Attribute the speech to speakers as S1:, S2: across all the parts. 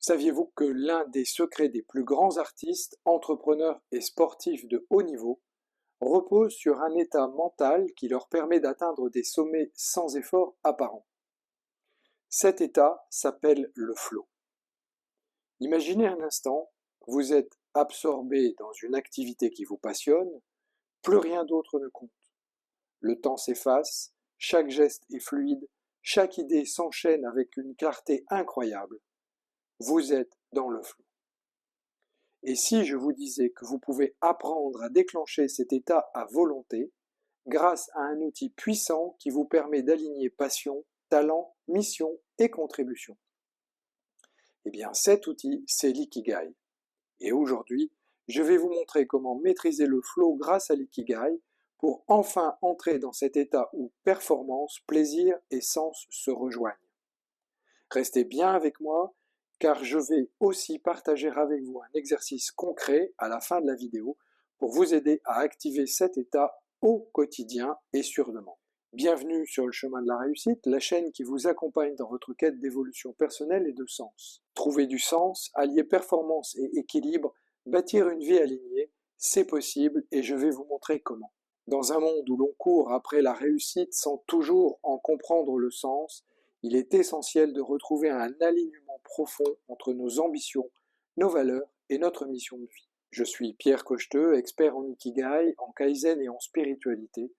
S1: Saviez-vous que l'un des secrets des plus grands artistes, entrepreneurs et sportifs de haut niveau repose sur un état mental qui leur permet d'atteindre des sommets sans effort apparent? Cet état s'appelle le flow. Imaginez un instant, vous êtes absorbé dans une activité qui vous passionne, plus rien d'autre ne compte. Le temps s'efface, chaque geste est fluide, chaque idée s'enchaîne avec une clarté incroyable. Vous êtes dans le flow. Et si je vous disais que vous pouvez apprendre à déclencher cet état à volonté grâce à un outil puissant qui vous permet d'aligner passion, talent, mission et contribution? Eh bien, cet outil, c'est l'ikigai. Et aujourd'hui, je vais vous montrer comment maîtriser le flow grâce à l'ikigai pour enfin entrer dans cet état où performance, plaisir et sens se rejoignent. Restez bien avec moi, car je vais aussi partager avec vous un exercice concret à la fin de la vidéo pour vous aider à activer cet état au quotidien et sur demande. Bienvenue sur le chemin de la réussite, la chaîne qui vous accompagne dans votre quête d'évolution personnelle et de sens. Trouver du sens, allier performance et équilibre, bâtir une vie alignée, c'est possible et je vais vous montrer comment. Dans un monde où l'on court après la réussite sans toujours en comprendre le sens, il est essentiel de retrouver un alignement profond entre nos ambitions, nos valeurs et notre mission de vie. Je suis Pierre Cocheteux, expert en Ikigai, en Kaizen et en spiritualité,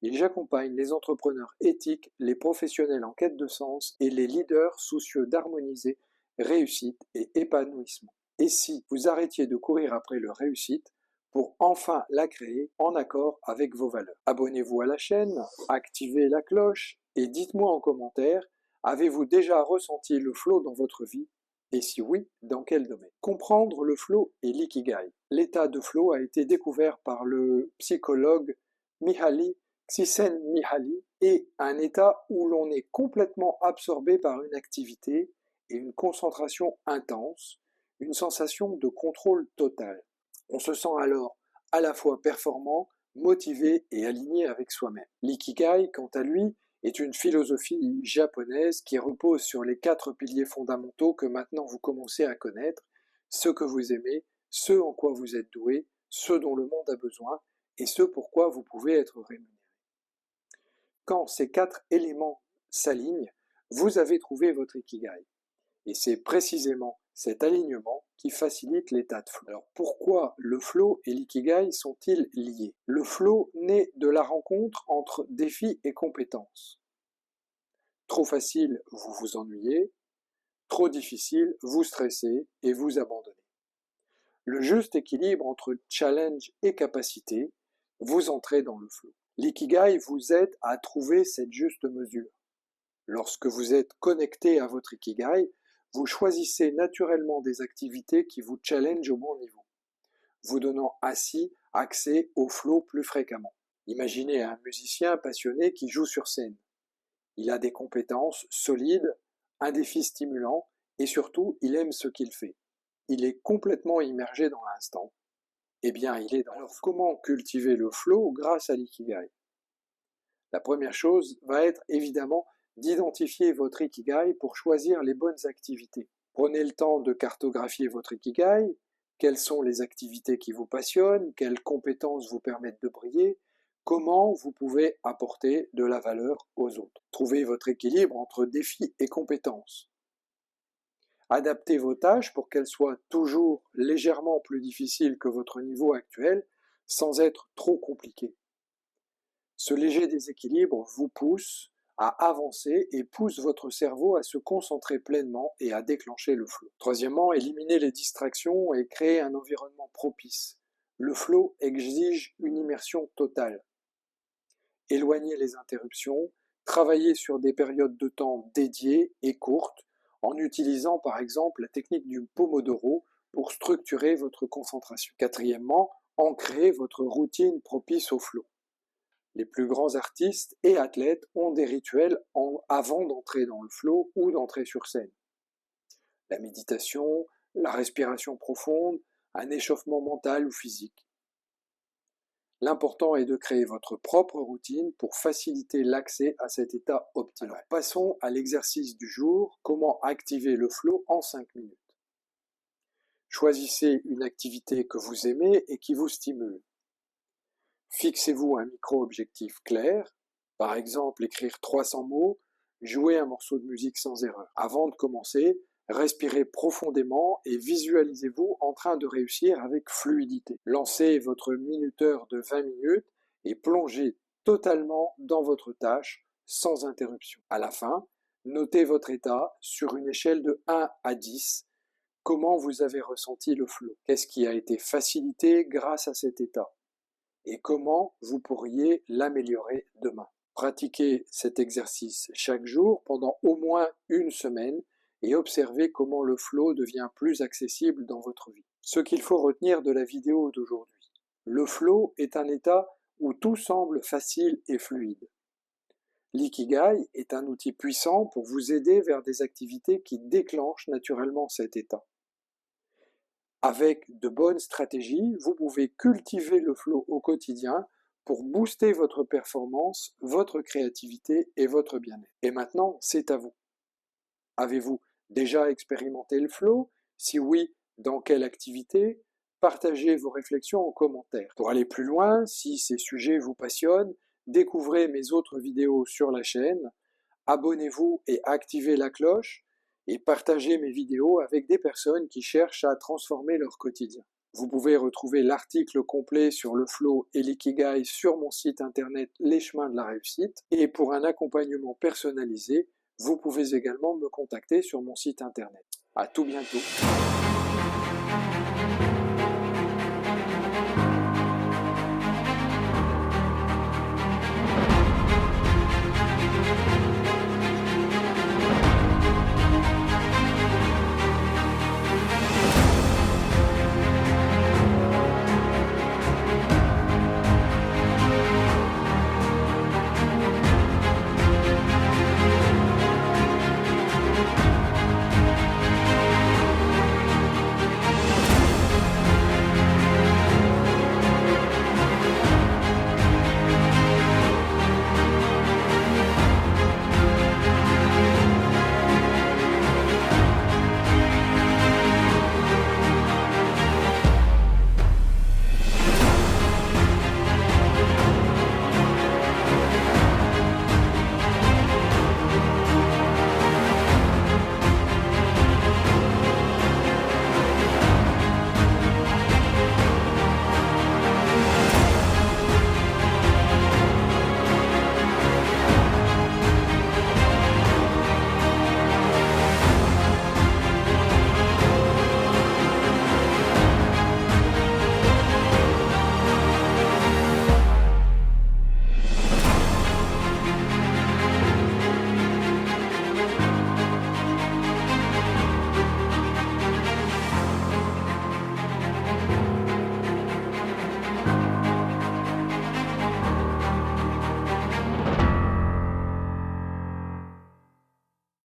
S1: et j'accompagne les entrepreneurs éthiques, les professionnels en quête de sens et les leaders soucieux d'harmoniser réussite et épanouissement. Et si vous arrêtiez de courir après leur réussite pour enfin la créer en accord avec vos valeurs? Abonnez-vous à la chaîne, activez la cloche et dites-moi en commentaire, avez-vous déjà ressenti le flow dans votre vie? Et si oui, dans quel domaine? Comprendre le flow et l'ikigai. L'état de flow a été découvert par le psychologue Mihaly Csikszentmihalyi est un état où l'on est complètement absorbé par une activité et une concentration intense, une sensation de contrôle total. On se sent alors à la fois performant, motivé et aligné avec soi-même. L'ikigai, quant à lui, est une philosophie japonaise qui repose sur les 4 piliers fondamentaux que maintenant vous commencez à connaître: ce que vous aimez, ce en quoi vous êtes doué, ce dont le monde a besoin et ce pourquoi vous pouvez être rémunéré. Quand ces 4 éléments s'alignent, vous avez trouvé votre ikigai. Et c'est précisément cet alignement qui facilite l'état de flow. Alors pourquoi le flow et l'ikigai sont-ils liés? Le flow naît de la rencontre entre défis et compétences. Trop facile, vous vous ennuyez. Trop difficile, vous stressez et vous abandonnez. Le juste équilibre entre challenge et capacité, vous entrez dans le flow. L'ikigai vous aide à trouver cette juste mesure. Lorsque vous êtes connecté à votre ikigai, vous choisissez naturellement des activités qui vous challengent au bon niveau, vous donnant ainsi accès au flow plus fréquemment. Imaginez un musicien passionné qui joue sur scène. Il a des compétences solides, un défi stimulant et surtout, il aime ce qu'il fait. Il est complètement immergé dans l'instant. Eh bien, il est dans le flow. Comment cultiver le flow grâce à l'ikigai? La première chose va être évidemment d'identifier votre ikigai pour choisir les bonnes activités. Prenez le temps de cartographier votre ikigai, quelles sont les activités qui vous passionnent, quelles compétences vous permettent de briller, comment vous pouvez apporter de la valeur aux autres. Trouvez votre équilibre entre défis et compétences. Adaptez vos tâches pour qu'elles soient toujours légèrement plus difficiles que votre niveau actuel, sans être trop compliquées. Ce léger déséquilibre vous pousse à avancer et pousse votre cerveau à se concentrer pleinement et à déclencher le flow. Troisièmement, éliminez les distractions et créez un environnement propice. Le flow exige une immersion totale. Éloignez les interruptions, travaillez sur des périodes de temps dédiées et courtes, en utilisant par exemple la technique du Pomodoro pour structurer votre concentration. Quatrièmement, ancrez votre routine propice au flow. Les plus grands artistes et athlètes ont des rituels avant d'entrer dans le flow ou d'entrer sur scène. La méditation, la respiration profonde, un échauffement mental ou physique. L'important est de créer votre propre routine pour faciliter l'accès à cet état optimal. Alors, passons à l'exercice du jour, comment activer le flow en 5 minutes. Choisissez une activité que vous aimez et qui vous stimule. Fixez-vous un micro-objectif clair, par exemple écrire 300 mots, jouer un morceau de musique sans erreur. Avant de commencer, respirez profondément et visualisez-vous en train de réussir avec fluidité. Lancez votre minuteur de 20 minutes et plongez totalement dans votre tâche sans interruption. À la fin, notez votre état sur une échelle de 1 à 10. Comment vous avez ressenti le flow? Qu'est-ce qui a été facilité grâce à cet état? Et comment vous pourriez l'améliorer demain? Pratiquez cet exercice chaque jour pendant au moins une semaine et observez comment le flow devient plus accessible dans votre vie. Ce qu'il faut retenir de la vidéo d'aujourd'hui. Le flow est un état où tout semble facile et fluide. L'ikigai est un outil puissant pour vous aider vers des activités qui déclenchent naturellement cet état. Avec de bonnes stratégies, vous pouvez cultiver le flow au quotidien pour booster votre performance, votre créativité et votre bien-être. Et maintenant, c'est à vous. Avez-vous déjà expérimenté le flow? Si oui, dans quelle activité? Partagez vos réflexions en commentaire. Pour aller plus loin, si ces sujets vous passionnent, découvrez mes autres vidéos sur la chaîne, abonnez-vous et activez la cloche, et partagez mes vidéos avec des personnes qui cherchent à transformer leur quotidien. Vous pouvez retrouver l'article complet sur le flow et l'ikigai sur mon site internet Les Chemins de la Réussite, et pour un accompagnement personnalisé, vous pouvez également me contacter sur mon site internet. À tout bientôt.